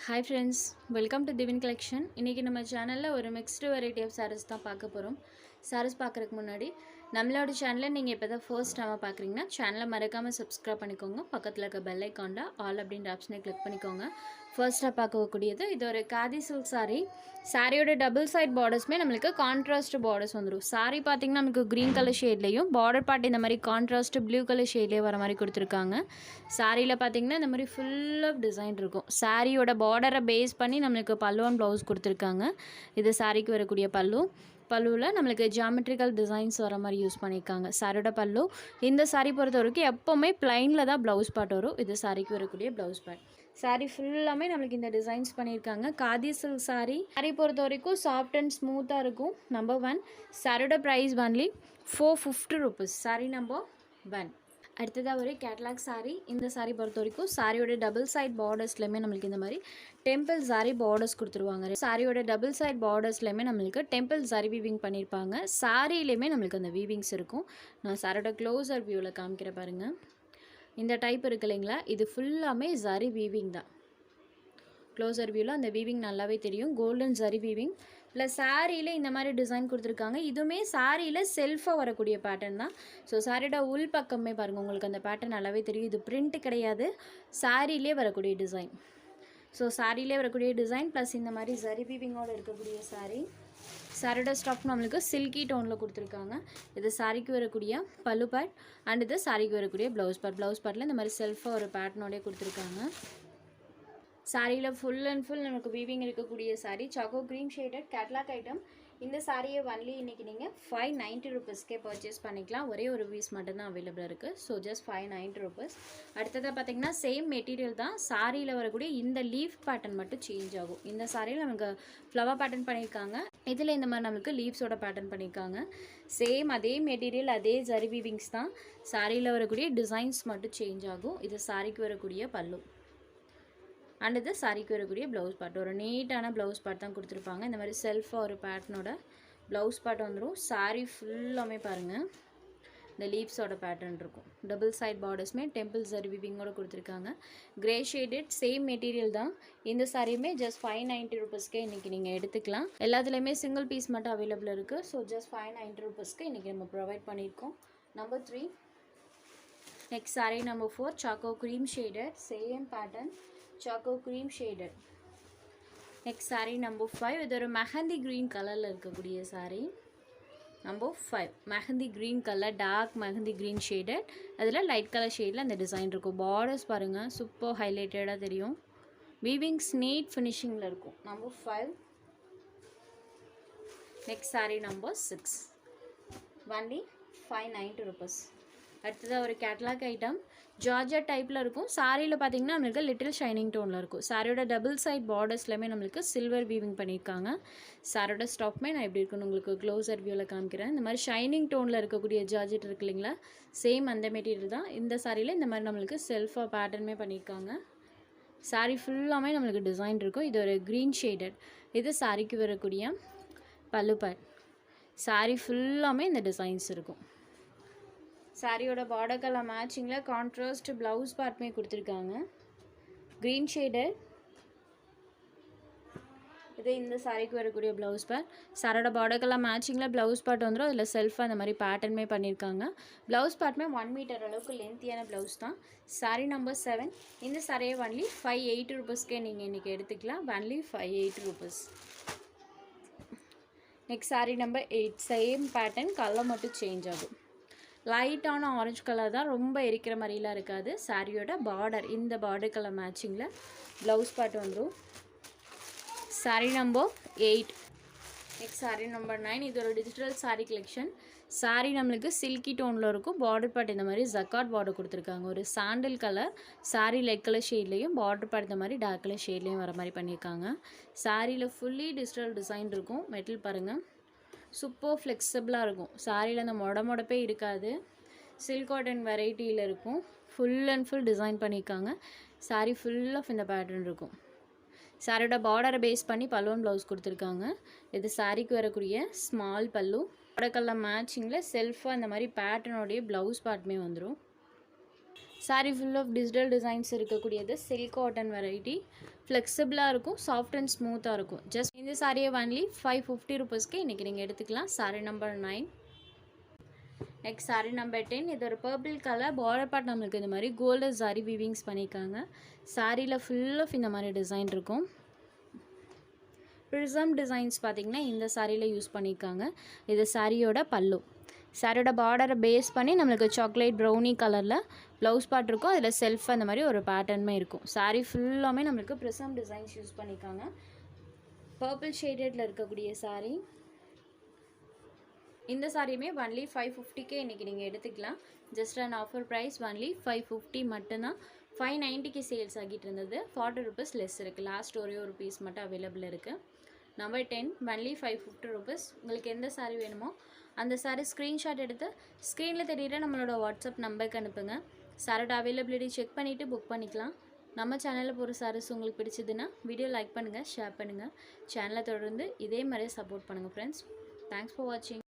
Hi friends, welcome to Divin Collection. இன்றைக்கி நம்ம சேனலில் ஒரு மிக்ஸ்டு வெரைட்டி ஆஃப் சாரீஸ் தான் பார்க்க போகிறோம். சாரீஸ் பார்க்குறதுக்கு முன்னாடி நம்மளோட சேனலை நீங்கள் இப்போ தான் ஃபர்ஸ்ட் டைமாக பார்க்குறீங்கன்னா சேனலை மறக்காமல் சப்ஸ்கிரைப் பண்ணிக்கோங்க. பக்கத்தில் இருக்க பெல் ஐக்கானில் ஆல் அப்படின்ற ஆப்ஷனை கிளிக் பண்ணிக்கோங்க. ஃபர்ஸ்ட்டாக பார்க்கக்கூடியது இது ஒரு காதி சில்க் சாரீ. சாரியோட டபுள் சைட் பார்டர்ஸுமே நம்மளுக்கு கான்ட்ராஸ்ட் பார்டர்ஸ் வந்துடும். சாரீ பார்த்திங்கன்னா நமக்கு க்ரீன் கலர் ஷேட்லேயும் பார்டர் பார்ட் இந்த மாதிரி கான்ட்ராஸ்ட் ப்ளூ கலர் ஷேட்லேயே வர மாதிரி கொடுத்துருக்காங்க. சாரியில் பார்த்திங்கன்னா இந்த மாதிரி ஃபுல் ஆஃப் டிசைன் இருக்கும். சாரியோட பார்டரை பேஸ் பண்ணி நம்மளுக்கு பல்லு அண்ட் ப்ளவுஸ் கொடுத்துருக்காங்க. இது சாரிக்கு வரக்கூடிய பல்லுவில் நம்மளுக்கு ஜியாமெட்ரிக்கல் டிசைன்ஸ் வர மாதிரி யூஸ் பண்ணியிருக்காங்க. சாரியோட பல்லு இந்த சாரீ பொறுத்த வரைக்கும் எப்போவுமே ப்ளைனில் தான் ப்ளவுஸ் பார்ட் வரும். இது சாரிக்கு வரக்கூடிய ப்ளவுஸ் பார்ட். சாரீ ஃபுல்லாமே நம்மளுக்கு இந்த டிசைன்ஸ் பண்ணியிருக்காங்க. காதி சில்க் சாரீ பொறுத்த வரைக்கும் சாஃப்ட் அண்ட் ஸ்மூத்தாக இருக்கும். நம்பர் 1 சாரியோட price only 450 rupees. Sari number 1. அடுத்ததாக ஒரு கேட்லாக் சாரீ. இந்த சாரீ பொறுத்த வரைக்கும் சாரியோட டபுள் சைட் பார்டர்ஸ்லையுமே நம்மளுக்கு இந்த மாதிரி டெம்பிள் சாரீ பார்டர்ஸ் கொடுத்துருவாங்க. சாரியோட டபுள் சைட் பார்டர்ஸ்லையுமே நம்மளுக்கு டெம்பிள் சாரீ வீவிங் பண்ணியிருப்பாங்க. சாரிலையுமே நம்மளுக்கு அந்த வீவிங்ஸ் இருக்கும். நான் சாரியோட க்ளோஸர் வியூவில் காமிக்கிற பாருங்கள். இந்த டைப் இருக்கு இல்லைங்களா, இது ஃபுல்லாமே ஜரி வீவிங் தான். க்ளோஸர் வியூவில் அந்த வீவிங் நல்லாவே தெரியும். கோல்டன் ஜரி வீவிங் ப்ளஸ் சாரியில் இந்த மாதிரி டிசைன் கொடுத்துருக்காங்க. இதுவுமே சாரியில் செல்ஃபாக வரக்கூடிய பேட்டர்ன் தான். ஸோ சாரியோட உள் பக்கமே பாருங்கள், உங்களுக்கு அந்த பேட்டர்ன் நல்லாவே தெரியும். இது பிரிண்ட் கிடையாது, சாரியிலே வரக்கூடிய டிசைன். ஸோ சாரியிலே வரக்கூடிய டிசைன் ப்ளஸ் இந்த மாதிரி ஜரி வீவிங்கோடு இருக்கக்கூடிய சாரீ. சாரியோட ஸ்டாக் நம்மளுக்கு சில்கி டோனில் கொடுத்துருக்காங்க. இது சாரிக்கு வரக்கூடிய பல்லு பார்ட் அண்ட் இது சாரிக்கு வரக்கூடிய ப்ளவுஸ் பார்ட். ப்ளவுஸ் பார்ட்டில் இந்த மாதிரி செல்ஃபாக ஒரு பேட்டர்னோடய கொடுத்துருக்காங்க. சாரியில் ஃபுல் அண்ட் ஃபுல் நமக்கு வீவிங் இருக்கக்கூடிய sari. Choco green shaded catalogue item. இந்த சாரியை ஒன்லி இன்றைக்கி நீங்கள் 590 rupeesக்கே பர்ச்சேஸ் பண்ணிக்கலாம். ஒரே ஒரு பீஸ் மட்டும்தான் அவைலபிள் இருக்குது. So just 590 rupees. அடுத்ததாக பார்த்திங்கன்னா சேம் மெட்டீரியல் தான். சாரியில் வரக்கூடிய இந்த லீஃப் பேட்டர்ன் மட்டும் சேஞ்ச் ஆகும். இந்த சாரியில் நமக்கு ஃப்ளவர் பேட்டர்ன் பண்ணியிருக்காங்க. இதில் இந்த மாதிரி நம்மளுக்கு லீவ்ஸோட பேட்டர்ன் பண்ணியிருக்காங்க. சேம் அதே மெட்டீரியல் அதே ஜரி வீவிங்ஸ் தான். சாரியில் வரக்கூடிய டிசைன்ஸ் மட்டும் சேஞ்ச் ஆகும். இது சாரிக்கு வரக்கூடிய பல்லு அண்ட் இது சாரிக்கு வரக்கூடிய ப்ளவுஸ் பார்ட். ஒரு நீட்டான ப்ளவுஸ் பார்ட் தான் கொடுத்துருப்பாங்க. இந்த மாதிரி செல்ஃபாக ஒரு பேட்டர்னோட ப்ளவுஸ் பார்ட் வந்துடும். சாரீ ஃபுல்லாமே பாருங்கள் இந்த லீவ்ஸோட பேட்டர்ன் இருக்கும். டபுள் சைட் பார்டர்ஸுமே டெம்பிள் ஜரி வீவிங்கோட கொடுத்துருக்காங்க. கிரே ஷேடட் சேம் மெட்டீரியல் தான். இந்த சாரியுமே ஜஸ்ட் 590 rupeesக்கே இன்றைக்கி நீங்கள் எடுத்துக்கலாம். எல்லாத்துலேயுமே சிங்கிள் பீஸ் மட்டும் அவைலபிள் இருக்குது. ஸோ ஜஸ்ட் 590 rupeesக்கு இன்றைக்கி நம்ம ப்ரொவைட் பண்ணியிருக்கோம். Number 3 next sari number 4 choco cream shaded same pattern choco cream shaded. Next sari number 5 இது ஒரு மெஹந்தி க்ரீன் கலரில் இருக்கக்கூடிய sari. Number 5 mehndi green colour, dark mehndi green shaded. அதில் லைட் கலர் ஷேடில் அந்த டிசைன் இருக்கும். பார்டர்ஸ் பாருங்கள் சூப்பர் ஹைலைட்டடாக தெரியும். வீவிங்ஸ் நீட் ஃபினிஷிங்கில் இருக்கும். Number 5. Next sari number 6 only 590 rupees. அடுத்ததாக ஒரு கேட்லாக் ஐட்டம் ஜார்ஜட் டைப்பில் இருக்கும். சாரியில் பார்த்தீங்கன்னா நம்மளுக்கு லிட்டில் ஷைனிங் டோனில் இருக்கும். சாரியோட டபுள் சைட் பார்டர்ஸ்லையுமே நம்மளுக்கு சில்வர் வீவிங் பண்ணியிருக்காங்க. சாரியோட ஸ்டாப்மே நான் எப்படி இருக்குன்னு உங்களுக்கு க்ளோஸர் வியூவில் காமிக்கிறேன். இந்த மாதிரி ஷைனிங் டோனில் இருக்கக்கூடிய ஜார்ஜட் இருக்கு இல்லைங்களா, சேம் அந்த மெட்டீரியல் தான். இந்த சாரியில் இந்த மாதிரி நம்மளுக்கு செல்ஃபாக பேட்டர்னுமே பண்ணியிருக்காங்க. சாரீ ஃபுல்லாமே நம்மளுக்கு டிசைன் இருக்கும். இது ஒரு க்ரீன் ஷேடட். இது சாரிக்கு வரக்கூடிய பல்லு பார்ட். சாரீ ஃபுல்லாமே இந்த டிசைன்ஸ் இருக்கும். சாரியோட பார்டர் கலர் மேட்சிங்கில் கான்ட்ராஸ்ட் ப்ளவுஸ் பார்ட்டுமே கொடுத்துருக்காங்க. Green shaded. இது இந்த சாரிக்கு வரக்கூடிய ப்ளவுஸ் பார்ட். சாரோட பார்டர் கலர் மேட்சிங்கில் ப்ளவுஸ் பார்ட் வந்துடும். அதில் செல்ஃபாக அந்த மாதிரி பேட்டர்னுமே பண்ணியிருக்காங்க. ப்ளவுஸ் பார்ட்டுமே 1 மீட்டர் அளவுக்கு லென்த்தியான ப்ளவுஸ் தான். சாரீ நம்பர் 7 இந்த சாரியை ஒன்லி 580 rupeesக்கே நீங்கள் இன்றைக்கி எடுத்துக்கலாம். Only 580 rupees. Next sari number 8 same pattern, colour மட்டும் சேஞ்ச் ஆகும். லைட்டான ஆரஞ்சு கலர் தான், ரொம்ப எரிக்கிற மாதிரிலாம் இருக்காது. சாரியோட பார்டர் இந்த பார்டர் கலர் மேட்சிங்கில் ப்ளவுஸ் பார்ட் வந்துடும். Sari number 8. Next sari number 9 இது ஒரு டிஜிட்டல் சாரீ கலெக்ஷன். சாரீ நம்மளுக்கு சில்கி டோனில் இருக்கும். பார்டர் பார்ட் இந்த மாதிரி ஜக்காட் பார்டர் கொடுத்துருக்காங்க. ஒரு sandal colour sari light colour ஷேட்லேயும் பார்டர் பார்ட் இந்த மாதிரி டார்க் கலர் ஷேட்லேயும் வர மாதிரி பண்ணியிருக்காங்க. சாரியில் ஃபுல்லி டிஜிட்டல் டிசைன் இருக்கும். மெட்டல் பாருங்கள் சூப்பர் ஃப்ளெக்சிபிளாக இருக்கும். சாரியில் அந்த மொடப்பே இருக்காது. சில்க் காட்டன் வெரைட்டியில் இருக்கும். ஃபுல் அண்ட் ஃபுல் டிசைன் பண்ணியிருக்காங்க. சாரீ ஃபுல் ஆஃப் இந்த பேட்டர்ன் இருக்கும். சாரியோட பார்டரை பேஸ் பண்ணி பல்லுவன் ப்ளவுஸ் கொடுத்துருக்காங்க. இது சாரிக்கு வரக்கூடிய ஸ்மால் பல்லு. பார்டர் கலர் மேட்சிங்கில் செல்ஃபாக இந்த மாதிரி பேட்டர்னோடைய ப்ளவுஸ் பார்ட்டுமே வந்துடும். Sari full of digital designs இருக்கக்கூடியது சில்க் காட்டன் வெரைட்டி. ஃப்ளெக்சிபிளாக இருக்கும், சாஃப்ட் அண்ட் ஸ்மூத்தாக இருக்கும். ஜஸ்ட் இந்த சாரியை ஒன்லி 550 ருபீஸ்க்கு இன்றைக்கி நீங்கள் எடுத்துக்கலாம். Sari number 9. Next sari number 10. இது ஒரு பர்பிள் கலர் பார்டர் பார்ட் நம்மளுக்கு இந்த மாதிரி கோல்டன் சாரீ வீவிங்ஸ் பண்ணியிருக்காங்க. சாரியில் ஃபுல் ஆஃப் இந்த மாதிரி டிசைன் இருக்கும். ப்ரிசம் டிசைன்ஸ் பார்த்திங்கன்னா இந்த சாரியில் யூஸ் பண்ணியிருக்காங்க. இது சாரியோட பல்லு. சாரியோட பார்டரை பேஸ் பண்ணி நம்மளுக்கு சாக்லேட் ப்ரௌனி கலரில் ப்ளவுஸ் பார்ட் இருக்கும். அதில் செல்ஃப் அந்த மாதிரி ஒரு பேட்டர்னுமே இருக்கும். சாரீ ஃபுல்லாமே நம்மளுக்கு ப்ரிசம் டிசைன்ஸ் யூஸ் பண்ணியிருக்காங்க. பர்பிள் ஷேடடில் இருக்கக்கூடிய சாரீ. இந்த சாரியுமே ஒன்லி 550க்கே இன்றைக்கி நீங்கள் எடுத்துக்கலாம். Just and offer price only 550 மட்டும்தான். 590க்கு சேல்ஸ் ஆகிட்டு இருந்தது. 40 ருபீஸ் லெஸ் இருக்குது. லாஸ்ட் ஒரே ஒரு பீஸ் மட்டும் அவைலபிள் இருக்குது. Number 10 only 550 rupees. உங்களுக்கு எந்த சாரீ வேணுமோ அந்த சாரீ ஸ்க்ரீன்ஷாட் எடுத்து ஸ்க்ரீனில் தெரியுற நம்மளோட வாட்ஸ்அப் நம்பருக்கு அனுப்புங்க. சாரோட அவைலபிலிட்டி செக் பண்ணிவிட்டு புக் பண்ணிக்கலாம். நம்ம சேனலில் போகிற சாரீஸ் உங்களுக்கு பிடிச்சதுன்னா வீடியோ லைக் பண்ணுங்கள், ஷேர் பண்ணுங்கள். சேனலை தொடர்ந்து இதே மாதிரி சப்போர்ட் பண்ணுங்கள் ஃப்ரெண்ட்ஸ். தேங்க்ஸ் ஃபார் வாட்சிங்.